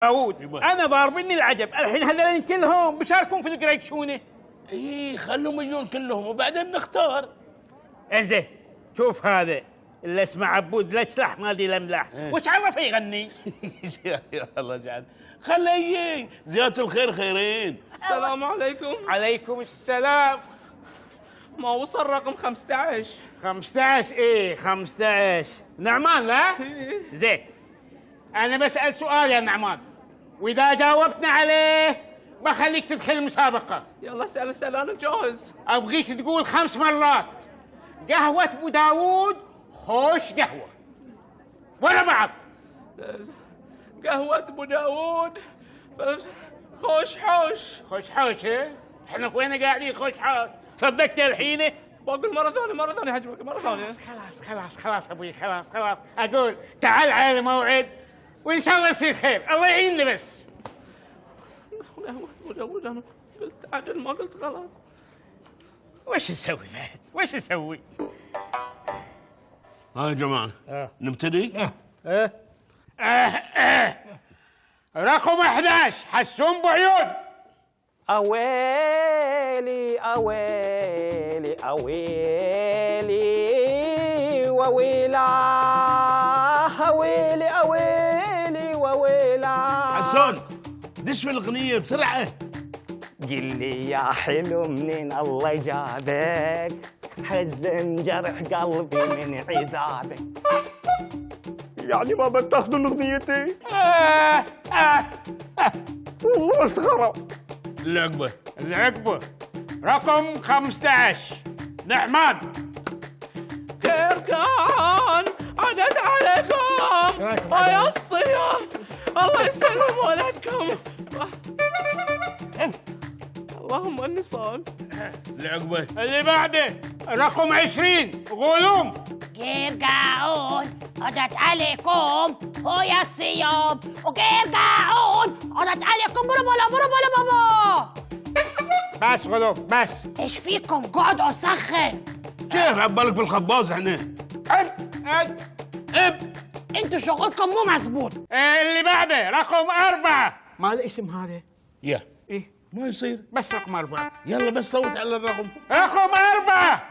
داوود انا ضاربني العجب الحين هذول كلهم بشاركون في القريشونه. اي خلهم يجون كلهم وبعدين نختار. انزين شوف هذا اللي اسمه عبود لشلح ما ادري لملح وش عرفه يغني؟ يا الله جعل خليه يجي زيادة الخير خيرين. السلام عليكم. عليكم السلام. ما وصل رقم 15. 15 ايه 15 نعمان لا؟ زين انا بسأل سؤال يا نعمان واذا جاوبتنا عليه بخليك تدخل المسابقة. يلا اسأل انا جاهز. ابغيك تقول 5 مرات قهوة ابو داوود خوش قهوة ورا بعض. قهوة ابو داوود خوش حوش. خوش حوش ايه؟ احنا وين قاعدين خوش حوش؟ صدقت الحين؟ بقول مرة ثانية حجمك مرة ثانية. خلاص ابوي خلاص اقول تعال على الموعد وان شاء الله يصير خير الله يعيننا بس. قهوة ابو داوود انا قلت عدل ما قلت غلط. وش نسوي بعد؟ وش نسوي؟ ها يا جماعة نبتدي؟ رقم 11 حسون بعيون. أويلي أويلي أويلي وويلا أويلي أويلي وويلا. حسون دش في الأغنية بسرعة. قل لي يا حلو منين الله جابك حزن جرح قلبي من عذابك. يعني ما بتاخذوا أغنيتي؟ والله مسخرة. العقبة رقم 15 نعمان. تركان عدت عليكم يا الصيام الله يسلم ولدكم. اللهم اني صان. العقبة اللي بعده رقم 20 غلوم. قرقعون عدت عليكم هو يا الصيام وقرقعون عدت عليكم بربلا بابا. بس غلوم بس. ايش فيكم قعدوا سخن. كيف عبالك في الخباز احنا؟ انتوا شغلكم مو مزبوط. اللي بعده رقم 4 ما الاسم هذا؟ يا ايه ما يصير. بس رقم 4. يلا بس صوت على الرقم. رقم 4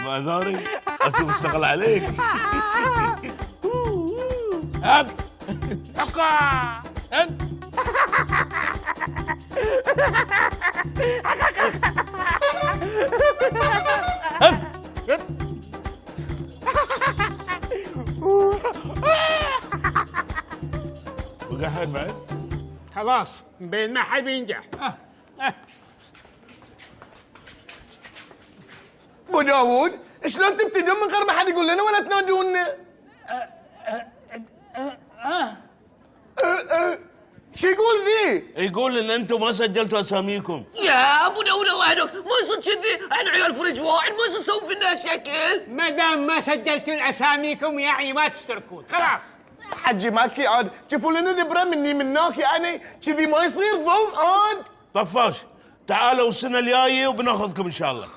معذاري انت مشتغل عليك. وقاعد بعد خلاص بين ما حد ينجح. ابو داوود شلون تبتدون من غير ما حد يقول لنا ولا تنادونا؟ شو يقول ذي؟ يقول ان انتم ما سجلتوا اساميكم. يا ابو داود الله يهدوك ما يصير كذي احنا عيال فريج واحد ما يصير تسوون فينا شكل. ما دام ما سجلتوا الاساميكم يعني ما تشتركون خلاص. حجي ماكي عاد شوفوا لنا نبره مني مناك يعني كذي ما يصير ظلم عاد. طفاش تعالوا السنه الجايه وبناخذكم ان شاء الله.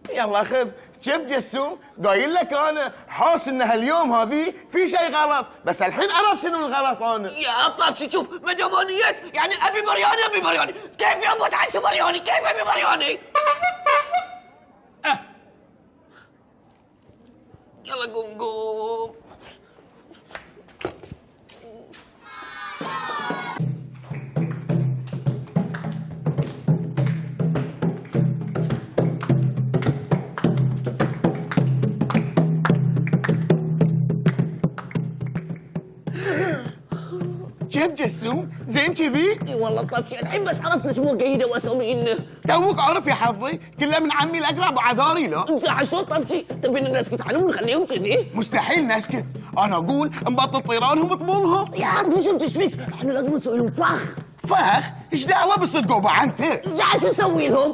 يلا خذ. شوف جسوم قايل لك انا حاس ان هاليوم هذه في شيء غلط بس الحين عرف شنو الغلط انا. يا طفشي شوف ما دام أنا جيت يعني ابي برياني كيف يا ابو تعسوا برياني كيف ابي برياني. يلا قوم شوف جسوم زين كذي؟ اي والله طفشي الحين بس عرفت اسمه قيده واسامينا. توك عارف يا حظي كله من عمي الاقرب وعذاري لا. امزح شو طفشي تبينا نسكت عنهم ونخليهم كذي؟ مستحيل نسكت. انا اقول نبطل طيرانهم وطبولها. يا عم وش انت ايش فيك؟ احنا لازم نسوي لهم فخ. فخ؟ ايش دعوه بالصدق انت؟ يا شو نسوي لهم؟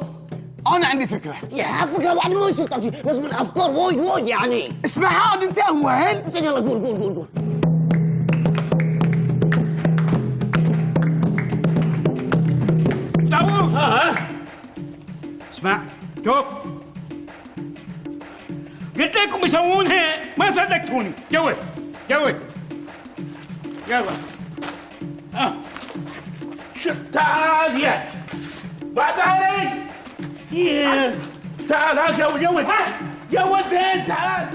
انا عندي فكره. يا فكره واحده ما يصير طفشي لازم الافكار وايد يعني. اسمع عاد انت اول. زين يلا قول. داوود اسمع شوف، قلت لكم يسوونها ما صدقتوني. جود جود يلا. تعال يا بعد علي. تعال ها جود جود جود زين تعال.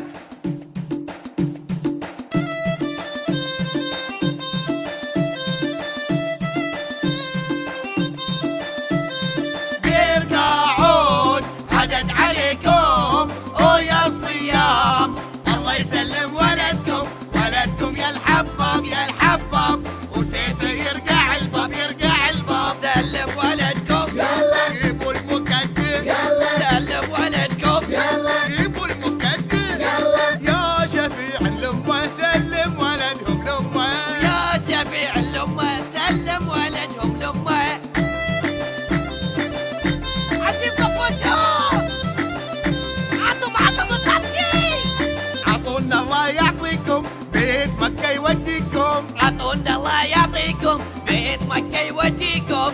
بيرجعون عدد عليكم ويا الصيام، الله يسلم ولدكم ولدكم يا الحباب يا الحباب، وسيفه يرجع الباب يرجع الباب. سلم ولدكم يلا جيبوا المكدر يلا، سلم ولدكم يلا جيبوا المكدر يلا، يا شفيع الأمة سلم ولدهم لأمه، يا شفيع الأمة سلم ولدهم لأمه. عطونا الله يعطيكم بيت مكة يوديكم، عطونا الله يعطيكم بيت مكة يوديكم.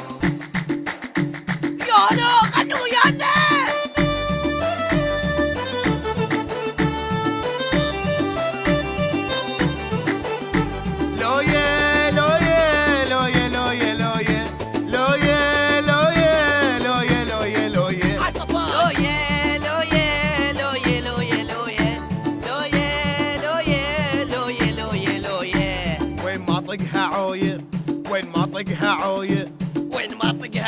يالا غنوا ويانا. لويا لويا لويا لويا لويا لويا لويا لويا لويا لويا وين ما طقها عويه وين ما طقها عويه وين ما طقها